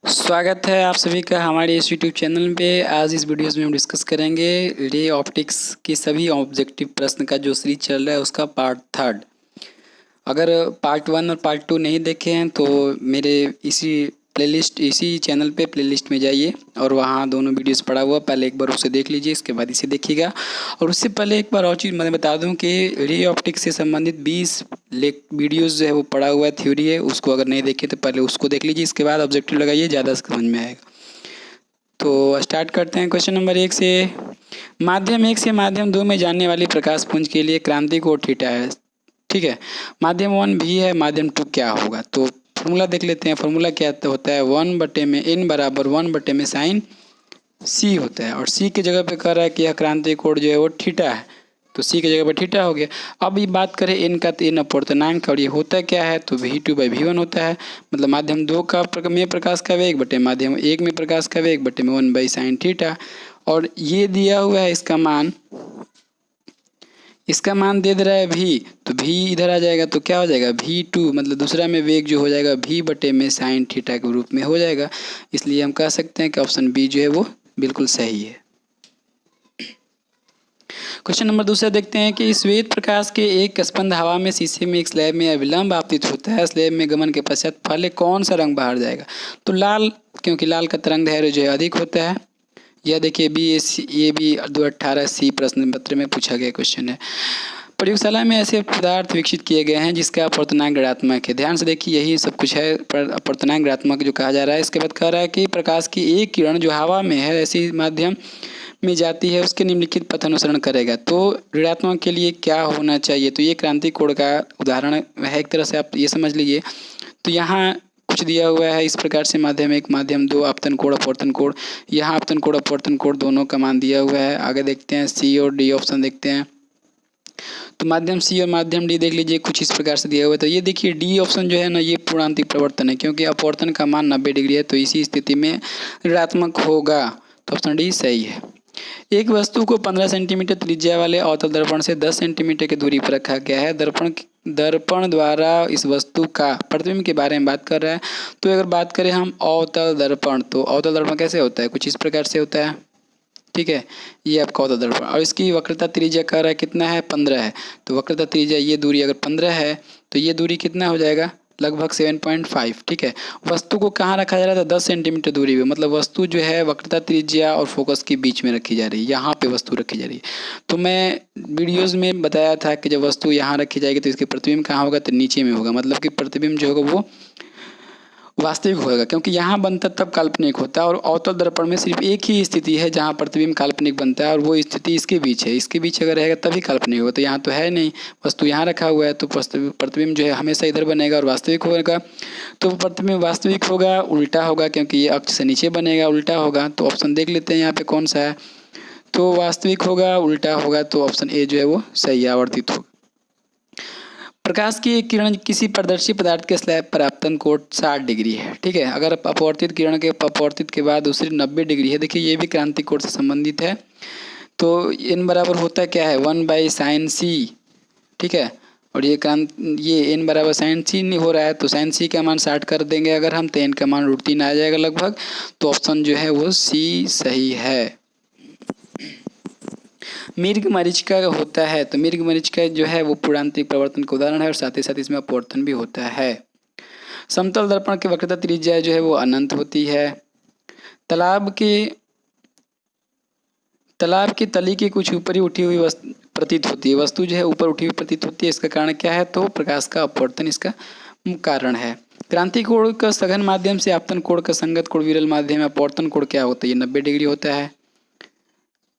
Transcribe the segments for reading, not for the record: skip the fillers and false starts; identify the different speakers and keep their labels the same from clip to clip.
Speaker 1: स्वागत है आप सभी का हमारे इस यूट्यूब चैनल पे। आज इस वीडियोस में हम डिस्कस करेंगे रे ऑप्टिक्स के सभी ऑब्जेक्टिव प्रश्न का जो सीरीज चल रहा है उसका पार्ट थर्ड। अगर पार्ट वन और पार्ट टू नहीं देखे हैं तो मेरे इसी चैनल पे प्लेलिस्ट में जाइए और वहाँ दोनों वीडियोस पड़ा हुआ, पहले एक बार उसे देख लीजिए, इसके बाद इसे देखिएगा। और उससे पहले एक बार और चीज़ मैं बता दूं कि रे ऑप्टिक्स से संबंधित 20 वीडियोस जो है वो पड़ा हुआ है, थ्योरी है, उसको अगर नहीं देखे तो पहले उसको देख लीजिए, इसके बाद ऑब्जेक्टिव लगाइए, ज़्यादा समझ में आएगा। तो स्टार्ट करते हैं क्वेश्चन नंबर 1 से। माध्यम 1 से माध्यम 2 में जाने वाली प्रकाश पुंज के लिए क्रांति कोण थीटा है। ठीक है, माध्यम 1 भी है, माध्यम 2 क्या होगा? तो फॉर्मूला देख लेते हैं। फॉर्मूला क्या होता है? 1/n बराबर 1/में साइन सी होता है, और सी की जगह पे कह रहा है कि यह क्रांति कोण जो है वो थीटा है, तो सी की जगह पर थीटा हो गया। अब ये बात करें एन का, तो एन अपवर्तनांक, और ये होता क्या है? तो v2/v1 होता है, मतलब माध्यम 2 का में प्रकाश का वेग बटे माध्यम 1 में प्रकाश का वेग बटे में 1/sin थीटा। और ये दिया हुआ है इसका मान दे रहा है v, तो v इधर आ जाएगा तो क्या हो जाएगा? v2, मतलब दूसरा में वेग जो हो जाएगा v बटे में साइन थीटा के रूप में हो जाएगा। इसलिए हम कह सकते हैं कि ऑप्शन बी जो है वो बिल्कुल सही है। क्वेश्चन नंबर दूसरा देखते हैं कि श्वेत प्रकाश के एक स्पंद हवा में शीशे में एक स्लैब में अविलंब आपतित होता है। स्लैब में गमन के पश्चात पहले कौन सा रंग बाहर जाएगा? तो लाल, क्योंकि लाल का तरंग दैर्घ्य जो है अधिक होता है। यह देखिए ये भी 2018 सी प्रश्न पत्र में पूछा गया क्वेश्चन है। प्रयोगशाला में ऐसे पदार्थ विकसित किए गए हैं जिसका अपवर्तनांक ऋणात्मक है। ध्यान से देखिए, यही सब कुछ है, अपवर्तनांक ऋणात्मक जो कहा जा रहा है। इसके बाद कह रहा है कि प्रकाश की एक किरण जो हवा में है ऐसी माध्यम में जाती है उसके निम्नलिखित पथ अनुसरण करेगा। तो ऋणात्मक के लिए क्या होना चाहिए? तो ये क्रांति कोण का उदाहरण है, एक तरह से आप ये समझ लीजिए। तो यहाँ कुछ दिया हुआ है इस प्रकार से, माध्यम 1 माध्यम 2 आपतन कोण अपवर्तन कोण। यहाँ आपतन कोण अपवर्तन कोण दोनों का मान दिया हुआ है। आगे देखते हैं सी और डी ऑप्शन देखते हैं। तो माध्यम सी और माध्यम डी देख लीजिए, कुछ इस प्रकार से दिया हुआ है। तो ये देखिए डी ऑप्शन जो है ना, ये पूर्णांतिक प्रवर्तन है, क्योंकि अपवर्तन का मान 90 डिग्री है, तो इसी स्थिति में ऋणात्मक होगा। तो ऑप्शन डी सही है। एक वस्तु को 15 सेंटीमीटर त्रिज्या वाले अवतल दर्पण से 10 सेंटीमीटर की दूरी पर रखा गया है। दर्पण द्वारा इस वस्तु का प्रतिबिंब के बारे में बात कर रहा है। तो अगर बात करें हम अवतल दर्पण, तो अवतल दर्पण कैसे होता है? कुछ इस प्रकार से होता है। ठीक है, ये आपका अवतल दर्पण, और इसकी वक्रता त्रिज्या कह रहा है कितना है? 15 है। तो वक्रता त्रिज्या, ये दूरी अगर 15 है तो ये दूरी कितना हो जाएगा? लगभग 7.5। ठीक है, वस्तु को कहाँ रखा जा रहा था? 10 सेंटीमीटर दूरी पे, मतलब वस्तु जो है वक्रता त्रिज्या और फोकस के बीच में रखी जा रही है, यहाँ पे वस्तु रखी जा रही है। तो मैं वीडियोस में बताया था कि जब वस्तु यहाँ रखी जाएगी तो इसके प्रतिबिंब कहाँ होगा? तो नीचे में होगा, मतलब कि प्रतिबिंब जो होगा वो वास्तविक होगा, क्योंकि यहाँ बनता तब काल्पनिक होता है। और अवतल दर्पण में सिर्फ एक ही स्थिति है जहाँ प्रतिबिंब काल्पनिक बनता है, और वो स्थिति इसके बीच है। इसके बीच अगर रहेगा तभी काल्पनिक होगा, तो यहाँ तो है नहीं, वस्तु यहाँ रखा हुआ है, तो प्रतिबिंब जो है हमेशा इधर बनेगा और वास्तविक होगा। तो प्रतिबिंब वास्तविक होगा, उल्टा होगा, क्योंकि ये अक्ष से नीचे बनेगा, उल्टा होगा। तो ऑप्शन देख लेते हैं यहाँ पे कौन सा है। तो वास्तविक होगा, उल्टा होगा, तो ऑप्शन ए जो है वो सही आवर्तित होगा। प्रकाश की एक किरण किसी पारदर्शी पदार्थ के स्लैब पर आपतन कोण 60 डिग्री है। ठीक है, अगर अपवर्तित किरण के अपवर्तित के बाद दूसरी 90 डिग्री है। देखिए ये भी क्रांति कोण से संबंधित है। तो n बराबर होता क्या है? 1/sin c। ठीक है, और ये n बराबर sin c नहीं हो रहा है, तो sin c का मान 60 कर देंगे अगर हम, तो n का मान √3 आ जाएगा लगभग। तो ऑप्शन जो है वो सी सही है। मिर्ग मरीचिका होता है, तो मिर्ग मरीचिका जो है वो पूर्णांतिक प्रवर्तन का उदाहरण है, और साथ ही साथ इसमें अपवर्तन भी होता है। समतल दर्पण की वक्रता त्रिज्या जो है वो अनंत होती है। तालाब की तली की कुछ ऊपरी उठी हुई प्रतीत होती है, वस्तु जो है ऊपर उठी हुई प्रतीत होती है। इसका कारण क्या है? तो प्रकाश का अपवर्तन इसका कारण है। क्रांति कोण का सघन माध्यम से आपतन कोण का संगत कोण विरल माध्यम में अपवर्तन कोण क्या होता है? ये 90 डिग्री होता है।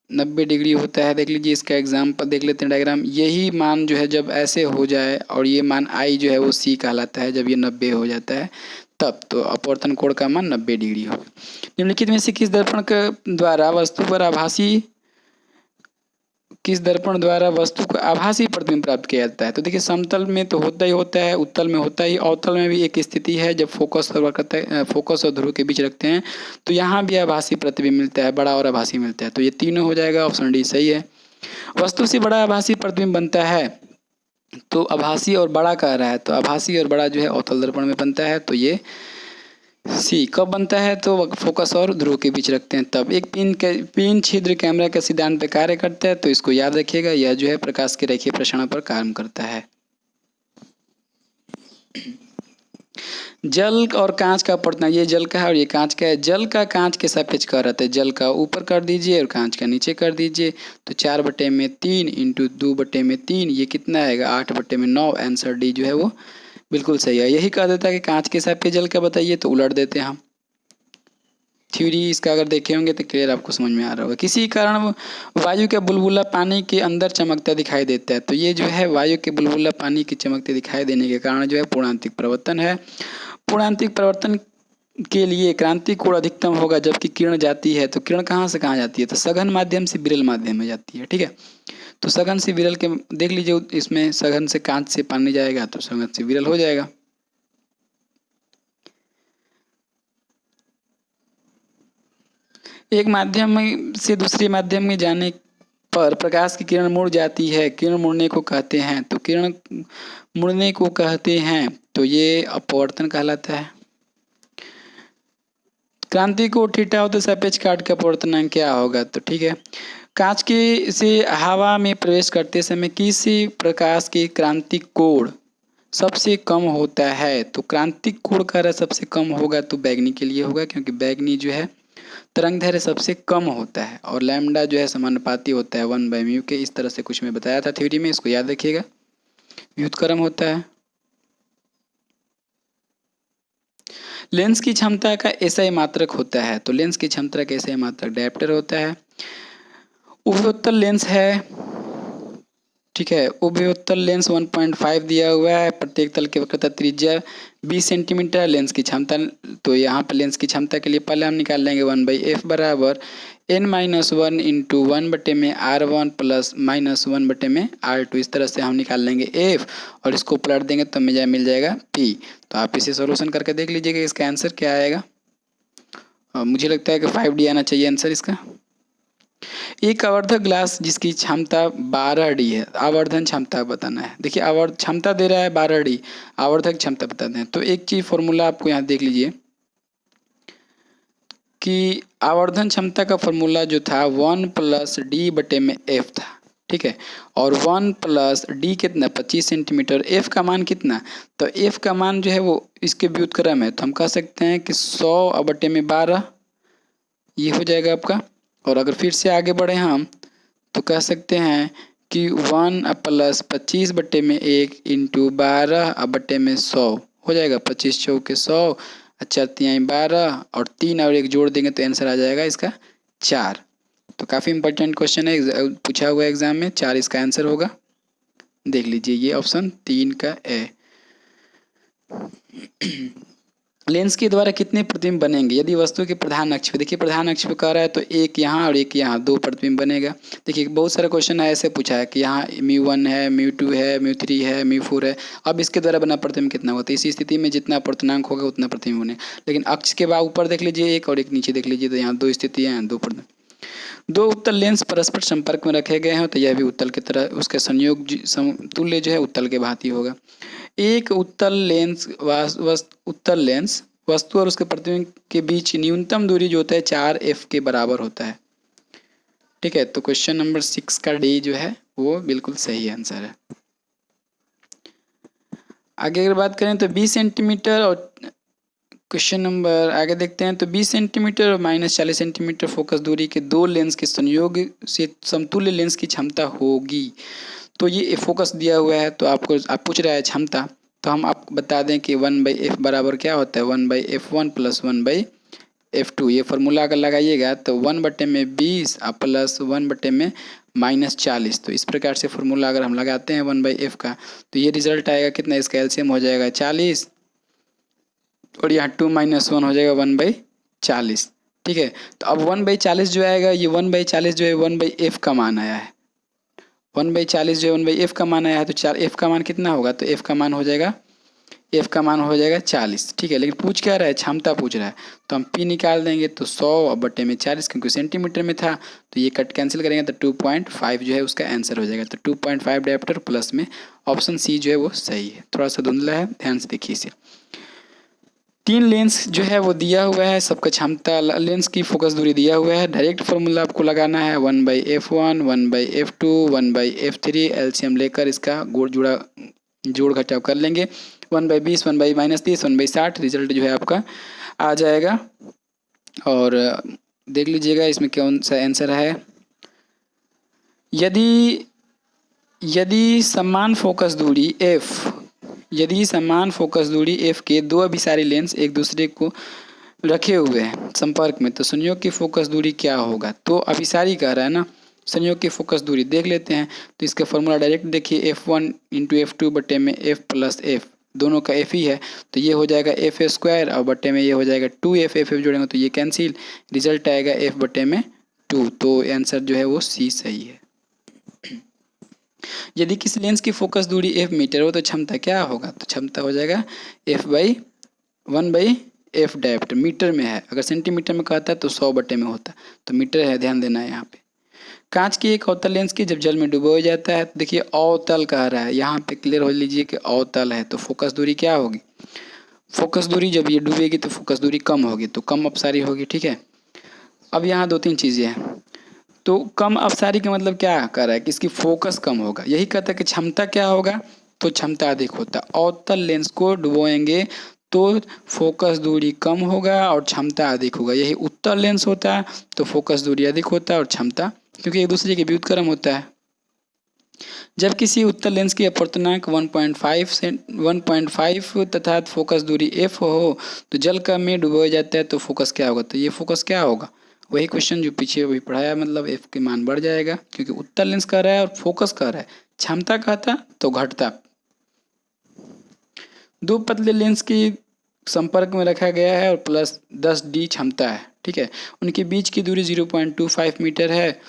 Speaker 1: 90 डिग्री होता है। देख लीजिए इसका एग्जाम्पल देख लेते हैं, डायग्राम। यही मान जो है जब ऐसे हो जाए, और ये मान आई जो है वो सी कहलाता है, जब ये 90 हो जाता है तब, तो अपवर्तन कोण का मान 90 डिग्री होगा। निम्नलिखित में से किस दर्पण द्वारा वस्तु को आभासी प्रतिबिंब प्राप्त किया जाता है? तो देखिए समतल में तो होता ही होता है, उत्तल में होता ही, अवतल में भी एक स्थिति है जब फोकस और ध्रुव के बीच रखते हैं, तो यहाँ भी आभासी प्रतिबिंब मिलता है, बड़ा और आभासी मिलता है। तो ये तीनों हो जाएगा, ऑप्शन डी सही है। वस्तु से बड़ा आभासी प्रतिबिंब बनता है, तो आभासी और बड़ा कह रहा है, तो आभासी और बड़ा जो है अवतल दर्पण में बनता है, तो ये सी कब बनता है? तो फोकस और ध्रुव के बीच रखते हैं तब। एक पिन छिद्र कैमरा के सिद्धांत पर कार्य करता है, तो इसको याद रखिएगा। यह जो है प्रकाश के रेखीय प्रसारण पर काम करता है। जल और कांच का अपवर्तन, ये जल का है और ये कांच का है। जल का कांच के सापेक्ष क्या रहता है? जल का ऊपर कर दीजिए और कांच का नीचे कर दीजिए, तो 4/3 इंटू 2/3, ये कितना आएगा? 8/9। आंसर डी जो है वो बिल्कुल सही है। यही कह देता है कि कांच के सापेक्ष जल का बताइए, तो उलट देते हैं हम। थ्योरी इसका अगर देखे होंगे तो क्लियर आपको समझ में आ रहा होगा। किसी कारण वायु का बुलबुला पानी के अंदर चमकता दिखाई देता है, तो ये जो है वायु के बुलबुला पानी के चमकते दिखाई देने के कारण जो है पूर्णांतिक परिवर्तन है। पूर्णांतिक परिवर्तन के लिए क्रांति कोण अधिकतम होगा। जबकि किरण जाती है तो किरण कहाँ से कहाँ जाती है? तो सघन माध्यम से विरल माध्यम में जाती है। ठीक है, तो सघन से विरल के देख लीजिए, इसमें सघन से कांच से पानी जाएगा तो सघन से विरल हो जाएगा। एक माध्यम में से दूसरे माध्यम में जाने पर प्रकाश की किरण मुड़ जाती है, किरण मुड़ने को कहते हैं। तो किरण मुड़ने को कहते हैं तो ये अपवर्तन कहलाता है। क्रांति को थीटा होते सापेक्ष काट का अपवर्तनांक क्या होगा? तो ठीक है, कांच के से हवा में प्रवेश करते समय किसी प्रकाश की क्रांतिक कोण सबसे कम होता है? तो क्रांतिक कोण का रहा सबसे कम होगा तो बैगनी के लिए होगा, क्योंकि बैगनी जो है तरंग दैर्घ्य सबसे कम होता है और लैम्डा जो है समानुपाती होता है 1/μ के। इस तरह से कुछ मैं बताया था थ्योरी में, इसको याद रखिएगा। व्युत्क्रम होता है। लेंस की क्षमता का एसआई मात्रक होता है, तो लेंस की क्षमता का एसआई मात्रक डायप्टर होता है। उभयोत्तल लेंस है, ठीक है, उभयोत्तल लेंस 1.5 दिया हुआ है। प्रत्येक तल की वक्रता त्रिज्या 20 सेंटीमीटर। लेंस की क्षमता, तो यहाँ पर लेंस की क्षमता के लिए पहले हम निकाल लेंगे 1/f बराबर n-1 into 1/r1 plus -1/r2। इस तरह से हम निकाल लेंगे f और इसको पलट देंगे तो मिल जाएगा p। तो आप इसे सोल्यूशन करके देख लीजिएगा इसका आंसर क्या आएगा। मुझे लगता है कि 5D आना चाहिए आंसर इसका। एक आवर्धक ग्लास जिसकी क्षमता 12D है, आवर्धन क्षमता बताना है। देखिए आवर्ध क्षमता दे रहा है 12D, आवर्धक क्षमता बताते हैं। तो एक चीज फॉर्मूला आपको यहाँ देख लीजिए कि आवर्धन क्षमता का फॉर्मूला जो था 1+D/f था। ठीक है, और 1+D कितना? 25 सेंटीमीटर। f का मान कितना? तो f का मान जो है वो इसके व्युत्क्रम है, तो हम कह सकते हैं कि 100/12 ये हो जाएगा आपका। और अगर फिर से आगे बढ़े हम तो कह सकते हैं कि 1+25/1 इंटू 12/100 हो जाएगा। 25 चौके 100, 4×3=12 और 3 और 1 जोड़ देंगे तो आंसर आ जाएगा इसका 4। तो काफ़ी इंपॉर्टेंट क्वेश्चन है, पूछा हुआ है एग्जाम में। 4 इसका आंसर होगा। देख लीजिए ये ऑप्शन 3 का ए। लेंस के द्वारा कितने प्रतिबिंब बनेंगे यदि वस्तु के प्रधान अक्ष पे? देखिए प्रधान अक्ष पे कह रहा है तो एक यहाँ और एक यहाँ, 2 प्रतिबिंब बनेगा। देखिए बहुत सारा क्वेश्चन है ऐसे पूछा है कि यहाँ μ1 है, μ2 है, μ3 है, μ4 है। अब इसके द्वारा बना प्रतिबिंब कितना होता है? इसी स्थिति में जितना अपवर्तनांक होगा उतना प्रतिबिंब बने। लेकिन अक्ष के बाद ऊपर देख लीजिए एक और एक नीचे देख लीजिए, तो यहाँ 2 स्थितियाँ हैं, 2 प्रतिबिंब। 2 उत्तल लेंस परस्पर संपर्क में रखे गए हैं तो यह भी उत्तल की तरह उसका संयोग समतुल्य जो है उत्तल के भांति होगा। एक उत्तल लेंस वस्तु और उसके प्रतिबिंब के बीच न्यूनतम दूरी जो होता है 4f के बराबर होता है। ठीक है, तो क्वेश्चन नंबर 6 का डी जो है वो बिल्कुल सही आंसर है। आगे अगर बात करें तो 20 सेंटीमीटर और क्वेश्चन नंबर आगे देखते हैं तो 20 सेंटीमीटर और -40 सेंटीमीटर फोकस दूरी के 2 लेंस के संयोग से समतुल्य लेंस की क्षमता होगी। तो ये फोकस दिया हुआ है तो आप पूछ रहा है क्षमता, तो हम आपको बता दें कि 1/f बराबर क्या होता है? 1/f1 plus 1/f2। ये फार्मूला अगर लगाइएगा तो 1/20 प्लस 1/-40। तो इस प्रकार से फार्मूला अगर हम लगाते हैं 1/f का तो ये रिजल्ट आएगा कितना? इसका एलसीएम हो जाएगा 40 और यहाँ 2 - 1 हो जाएगा 1/40। ठीक है, तो अब 1/40 जो आएगा ये 1/40 जो है 1/f का मान आया है। 1/40 जो है 1/f का मान आया है, तो f का मान कितना होगा? तो f का मान हो जाएगा 40। ठीक है, लेकिन पूछ क्या रहा है? क्षमता पूछ रहा है, तो हम p निकाल देंगे तो 100/40 क्योंकि सेंटीमीटर में था तो ये कट कैंसिल करेंगे तो 2.5 जो है उसका आंसर हो जाएगा। तो 2.5 डायप्टर प्लस में ऑप्शन सी जो है वो सही है। थोड़ा सा धुंधला है, ध्यान से देखिए इसे। 3 लेंस जो है वो दिया हुआ है, सबका क्षमता लेंस की फोकस दूरी दिया हुआ है। डायरेक्ट फार्मूला आपको लगाना है 1/f1, 1/f2, 1/f3, एलसीएम लेकर इसका जोड़ घटाव कर लेंगे। 1/20, 1/-30, 1/60 रिजल्ट जो है आपका आ जाएगा। और देख लीजिएगा इसमें कौन सा आंसर है। यदि समान फोकस दूरी f के दो अभिसारी लेंस एक दूसरे को रखे हुए हैं संपर्क में, तो संयोग की फोकस दूरी क्या होगा। तो अभिसारी कह रहा है ना, संयोग की फोकस दूरी देख लेते हैं। तो इसका फॉर्मूला डायरेक्ट देखिए, f1 इंटू f2 बटे में f प्लस f, दोनों का f ही है, तो ये हो जाएगा f स्क्वायर और बटे में ये हो जाएगा 2f, f जोड़ेंगे तो ये कैंसिल, रिजल्ट आएगा f बटे में 2। तो आंसर जो है वो सी सही है। यदि किसी लेंस की फोकस दूरी f मीटर हो तो क्षमता क्या होगा। तो क्षमता हो जाएगा f/1/f डैप्ट, मीटर में है। अगर सेंटीमीटर में कहता है तो 100 बटे में होता, तो मीटर है, ध्यान देना है यहाँ पे। कांच की एक अवतल लेंस की जब जल में डुबोया जाता है, तो देखिए अवतल कह रहा है, यहाँ पे क्लियर हो लीजिए कि अवतल है, तो फोकस दूरी क्या होगी। फोकस दूरी जब ये डूबेगी तो फोकस दूरी कम होगी, तो कम अपसारी होगी, ठीक है। अब यहाँ 2-3 चीज़ें हैं। तो कम अपसारी का मतलब क्या कह रहा है कि इसकी फोकस कम होगा, यही कहता है कि क्षमता क्या होगा, तो क्षमता अधिक होता है। अवतल लेंस को डुबोएंगे तो फोकस दूरी कम होगा और क्षमता अधिक होगा। यही उत्तल लेंस होता है तो फोकस दूरी अधिक होता है और क्षमता, क्योंकि एक दूसरे के व्युत्क्रम होता है। जब किसी उत्तल लेंस की अपवर्तनांक 1.5 तथा फोकस दूरी f हो तो जल का में डुबोया जाता है, तो फोकस क्या होगा। तो ये फोकस क्या होगा, वही क्वेश्चन जो पीछे अभी पढ़ाया, मतलब f के मान बढ़ जाएगा, क्योंकि उत्तल लेंस कर रहा है और फोकस कर रहा है। क्षमता कहता तो घटता। दो पतले लेंस की संपर्क में रखा गया है और प्लस 10d क्षमता है, ठीक है। उनके बीच की दूरी 0.25 मीटर है।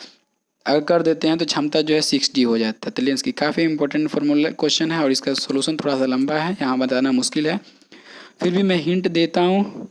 Speaker 1: अगर कर देते हैं तो क्षमता जो है 6d हो जाता है। तो लेंस की काफ़ी इंपॉर्टेंट फॉर्मूला क्वेश्चन है और इसका सोल्यूशन थोड़ा सा लंबा है, यहाँ बताना मुश्किल है, फिर भी मैं हिंट देता हूँ।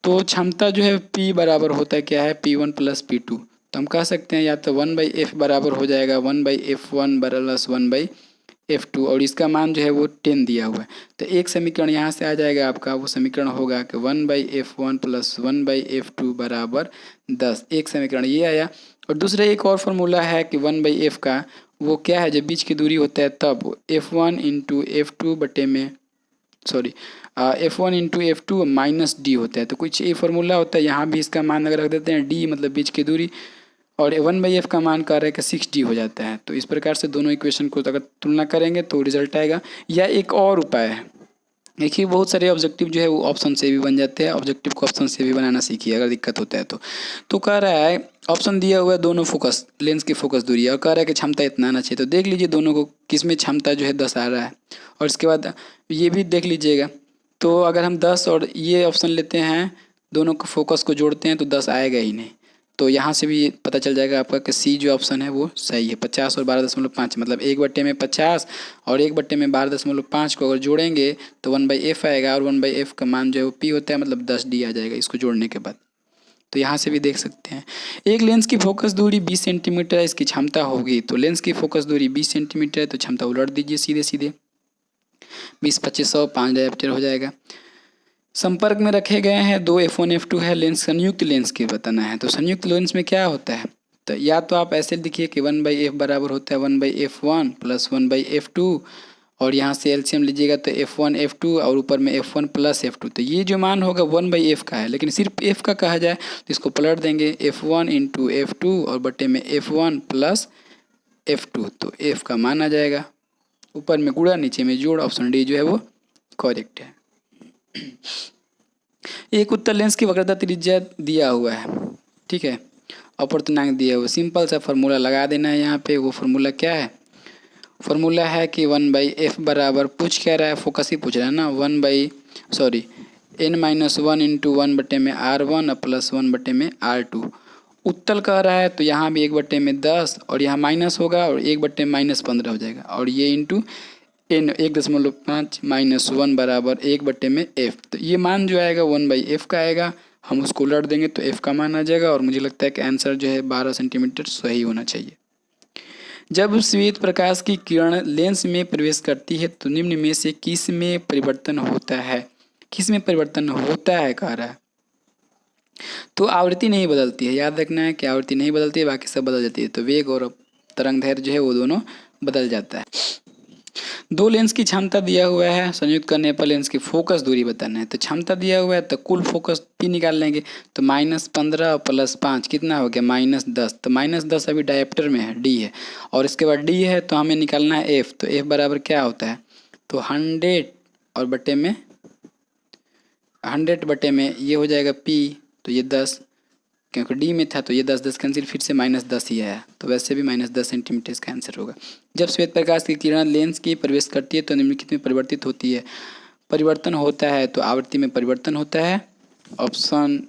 Speaker 1: तो क्षमता जो है P बराबर होता है क्या है, P1 प्लस P2। तो हम कह सकते हैं या तो 1/f बराबर हो जाएगा 1/f1 प्लस 1/f2, और इसका मान जो है वो 10 दिया हुआ है। तो एक समीकरण यहाँ से आ जाएगा आपका, वो समीकरण होगा कि 1/f1 प्लस 1/f2 बराबर 10। एक समीकरण ये आया। और दूसरा एक और फार्मूला है कि 1/f का वो क्या है, जब बीच की दूरी होता है तब f1 इंटू f2 बटे में f1 into f2 minus D होता है। तो कुछ ये फार्मूला होता है, यहाँ भी इसका मान अगर रख देते हैं d मतलब बीच की दूरी, और 1/f का मान कर रहे हैं कि 6d हो जाता है। तो इस प्रकार से दोनों इक्वेशन को अगर तुलना करेंगे तो रिजल्ट आएगा। या एक और उपाय है, देखिए बहुत सारे ऑब्जेक्टिव जो है वो ऑप्शन से भी बन जाते हैं, ऑब्जेक्टिव को ऑप्शन से भी बनाना सीखिए अगर दिक्कत होता है तो कह रहा है ऑप्शन दिया हुआ है दोनों फोकस लेंस की फोकस दूरी, और कह रहा है कि क्षमता इतना आना चाहिए। तो देख लीजिए दोनों को किस में क्षमता जो है 10 आ रहा है, और इसके बाद ये भी देख लीजिएगा। तो अगर हम 10 और ये ऑप्शन लेते हैं, दोनों को फोकस को जोड़ते हैं तो 10 आएगा ही नहीं। तो यहाँ से भी पता चल जाएगा आपका कि सी जो ऑप्शन है वो सही है। 50 और 12.5 मतलब 1/50 और 1/12.5 को अगर जोड़ेंगे तो 1/f आएगा, और 1/f का मान जो है वो p होता है, मतलब 10d आ जाएगा इसको जोड़ने के बाद। तो यहाँ से भी देख सकते हैं। एक लेंस की फोकस दूरी 20 सेंटीमीटर है, इसकी क्षमता होगी। तो लेंस की फोकस दूरी 20 सेंटीमीटर है तो क्षमता उलट दीजिए सीधे सीधे, 20 25 100 5 डायप्टर हो जाएगा। संपर्क में रखे गए हैं दो f1 f2 है लेंस, संयुक्त लेंस के बताना है। तो संयुक्त लेंस में क्या होता है, तो या तो आप ऐसे लिखिए कि 1/f बराबर होता है 1/f1 प्लस 1/f2, और यहाँ से एलसीएम लीजिएगा तो f1 f2 और ऊपर में f1 प्लस f2। तो ये जो मान होगा 1/f का है, लेकिन सिर्फ f का कहा जाए तो इसको पलट देंगे f1 इंटू f2 और बटे में f1 प्लस f2। तो f का मान आ जाएगा, ऊपर में गुणा नीचे में जोड़, ऑप्शन डी जो है वो करेक्ट है। एक उत्तल लेंस की वक्रता त्रिज्या दिया हुआ है, ठीक है, अपवर्तनांक दिया हुआ, सिंपल सा फार्मूला लगा देना है यहाँ पे। वो फार्मूला क्या है, फार्मूला है कि 1/f बराबर पूछ क्या रहा है, फोकस ही पूछ रहा है ना, n-1 इंटू 1 बटे में r1 प्लस 1 बटे में r2। उत्तल कह रहा है तो यहाँ भी 1/10 और यहाँ माइनस होगा और 1/-15 हो जाएगा, और ये इंटू n 1.5 माइनस 1 बराबर 1/f। तो ये मान जो आएगा 1/f का आएगा, हम उसको उलट देंगे तो f का मान आ जाएगा, और मुझे लगता है कि आंसर जो है 12 सेंटीमीटर सही होना चाहिए। जब श्वेत प्रकाश की किरण लेंस में प्रवेश करती है तो निम्न में से किस में परिवर्तन होता है। किस में परिवर्तन होता है कह रहा है। तो आवृत्ति नहीं बदलती है, याद रखना है कि आवृत्ति नहीं बदलती है, बाकी सब बदल जाती है। तो वेग और तरंग दैर्घ्य जो है वो दोनों बदल जाता है। दो लेंस की क्षमता दिया हुआ है, संयुक्त करने पर लेंस की फोकस दूरी बताना है। तो क्षमता दिया हुआ है तो कुल फोकस पी निकाल लेंगे। तो -15 + 5 कितना हो गया, -10। तो -10 अभी डायप्टर में है, डी है, और इसके बाद डी है तो हमें निकालना है एफ। तो एफ बराबर क्या होता है, तो 100 और बटे में 100/में ये हो जाएगा पी, तो ये 10, क्योंकि डी में था तो ये 10 कैंसिल, फिर से -10 ही आया, तो वैसे भी -10 सेंटीमीटर इसका आंसर होगा। जब श्वेत प्रकाश की किरण लेंस की प्रवेश करती है तो निम्नलिखित में परिवर्तित होती है। परिवर्तन होता है तो आवृत्ति में परिवर्तन होता है। ऑप्शन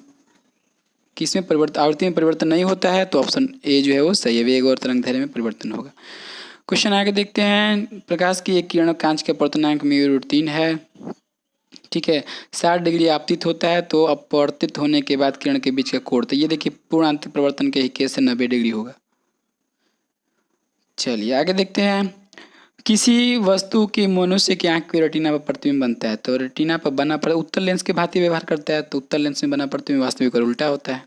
Speaker 1: किस में परिवर्तन, आवृत्ति में परिवर्तन नहीं होता है, तो ऑप्शन ए जो है वो सही है, वेग और तरंग दैर्घ्य में परिवर्तन होगा। क्वेश्चन आगे देखते हैं। प्रकाश की एक किरण कांच के अपवर्तनांक में √3 है, ठीक है। 60 डिग्री आपतित होता है तो अपवर्तित होने के बाद किरण के बीच का कोण, तो ये देखिए पूर्ण आंतरिक परिवर्तन के केस से 90 डिग्री होगा। चलिए आगे देखते हैं। किसी वस्तु की मनुष्य की आंख की रेटिना पर प्रतिबिंब बनता है, तो रेटिना पर बना पर उत्तल लेंस के भांति व्यवहार करता है, तो उत्तल लेंस में बना प्रतिबिंब वास्तविक और उल्टा होता है।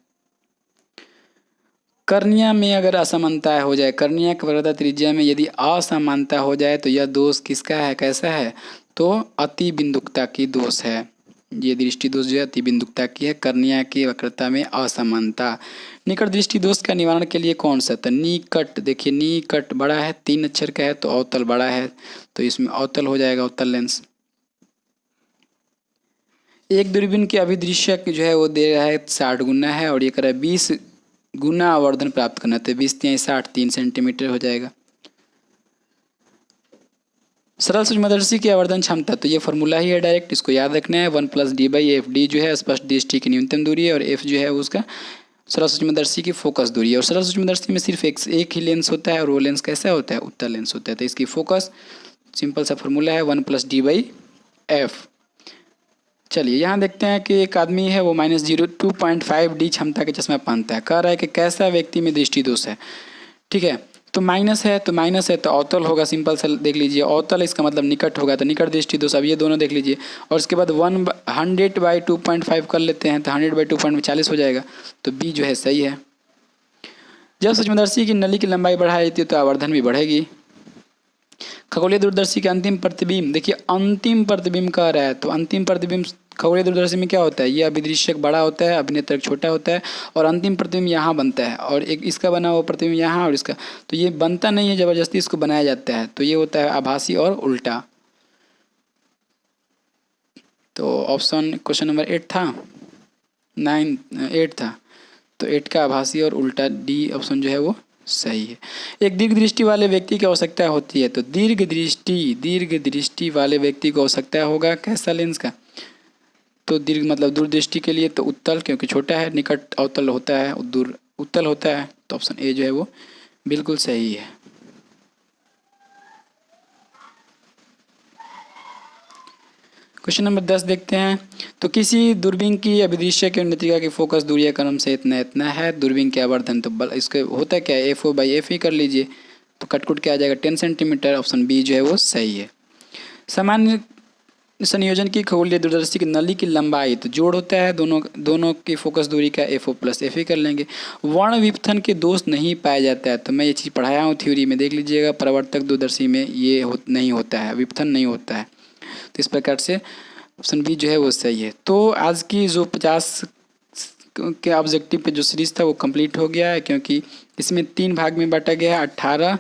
Speaker 1: कर्निया में अगर असमानता हो जाए, कर्निया की वक्रता त्रिज्या में यदि असमानता हो जाए तो यह दोष किसका है, कैसा है, तो अति बिंदुकता की दोष है। ये दृष्टि दोष जो है अति बिंदुकता की है, कर्निया की वक्रता में असमानता। निकट दृष्टि दोष का निवारण के लिए कौन सा, तो निकट, देखिए निकट बड़ा है, 3 अक्षर का है, तो अवतल बड़ा है, तो इसमें अवतल हो जाएगा, अवतल लेंस। एक दूरबीन की अभिदृश्यक जो है वो दे रहा है 60 गुना है, और ये कर रहा है 20 गुना आवर्धन प्राप्त करना, तो 20×3 = 3 सेंटीमीटर हो जाएगा। सरल सूक्ष्मदर्शी की आवर्धन क्षमता, तो ये फॉर्मूला ही है डायरेक्ट, इसको याद रखना है, 1+d/f। डी जो है स्पष्ट दृष्टि की न्यूनतम दूरी है, और एफ जो है उसका सरल सूक्ष्मदर्शी की फोकस दूरी है। और सरल सूक्ष्मदर्शी में सिर्फ एक ही लेंस होता है, और वो लेंस कैसा होता है, उत्तल लेंस होता है। तो इसकी फोकस सिंपल सा फॉर्मूला है 1+d/f। चलिए यहाँ देखते हैं कि एक आदमी है वो -2.5D क्षमता के चश्मा पहनता है। कह रहा है कि कैसा व्यक्ति में दृष्टि दोष है, ठीक है। तो माइनस है तो अवतल होगा, सिंपल सा देख लीजिए, अवतल इसका मतलब निकट होगा, तो निकट दृष्टि दोष। अब ये दोनों देख लीजिए, और उसके बाद 100/2.5 कर लेते हैं, तो 100/2 40 हो जाएगा, तो बी जो है सही है। जब सूक्ष्मदर्शी की नली की लंबाई बढ़ाई जाती है तो आवर्धन भी बढ़ेगी। खगोलीय दूरदर्शी के अंतिम प्रतिबिंब, देखिए अंतिम प्रतिबिंब कह रहा है, तो अंतिम प्रतिबिंब खगोलीय दूरदर्शी में क्या होता है, ये अभिदृश्यक बड़ा होता है, अभिनेत्रक छोटा होता है, और अंतिम प्रतिबिंब यहाँ बनता है, और एक इसका बना हुआ प्रतिबिंब यहाँ, और इसका, तो ये बनता नहीं है, जबरदस्ती इसको बनाया जाता है, तो ये होता है आभासी और उल्टा। तो ऑप्शन क्वेश्चन नंबर 8 था, 8 था, तो 8 का आभासी और उल्टा, डी ऑप्शन जो है वो सही है। एक दीर्घ दृष्टि वाले व्यक्ति की आवश्यकता होती है, तो दीर्घ दृष्टि वाले व्यक्ति को आवश्यकता होगा कैसा लेंस का, तो दीर्घ मतलब दूरदृष्टि के लिए तो उत्तल, क्योंकि छोटा है, निकट अवतल होता है, दूर उत्तल होता है, तो ऑप्शन ए जो है वो बिल्कुल सही है। क्वेश्चन नंबर 10 देखते हैं। तो किसी दूरबीन की अभिदृश्यक और नेत्रिका की फोकस दूरी क्रम से इतना है, दूरबीन के आवर्धन, तो इसके होता क्या है, FO/F ही कर लीजिए, तो कटकुट क्या आ जाएगा, 10 सेंटीमीटर, ऑप्शन बी जो है वो सही है। सामान्य संयोजन की खगोलीय दूरदर्शी की नली की लंबाई, तो जोड़ होता है दोनों की फोकस दूरी का, FO+F ही कर लेंगे। वर्ण विपथन के दोष नहीं पाया जाता है, तो मैं ये चीज़ पढ़ाया हूँ थ्योरी में, देख लीजिएगा, परावर्तक दूरदर्शी में ये नहीं होता है, विपथन नहीं होता है, तो इस प्रकार से ऑप्शन बी जो है वो सही है। तो आज की जो 50 के ऑब्जेक्टिव पे जो सीरीज़ था वो कंप्लीट हो गया है, क्योंकि इसमें 3 भाग में बांटा गया है, 18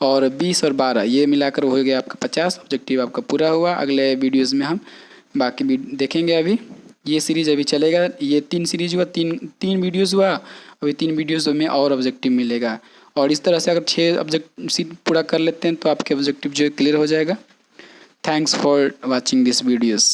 Speaker 1: और 20 और 12, ये मिलाकर हो गया आपका 50 ऑब्जेक्टिव आपका पूरा हुआ। अगले वीडियोज़ में हम बाकी भी देखेंगे। अभी ये सीरीज़ अभी चलेगा, ये 3 सीरीज हुआ, तीन वीडियोज़ हुआ, अभी 3 वीडियोज़ में और ऑब्जेक्टिव मिलेगा, और इस तरह से अगर 6 ऑब्जेक्टिव पूरा कर लेते हैं तो आपके ऑब्जेक्टिव जो है क्लियर हो जाएगा। Thanks for watching these videos.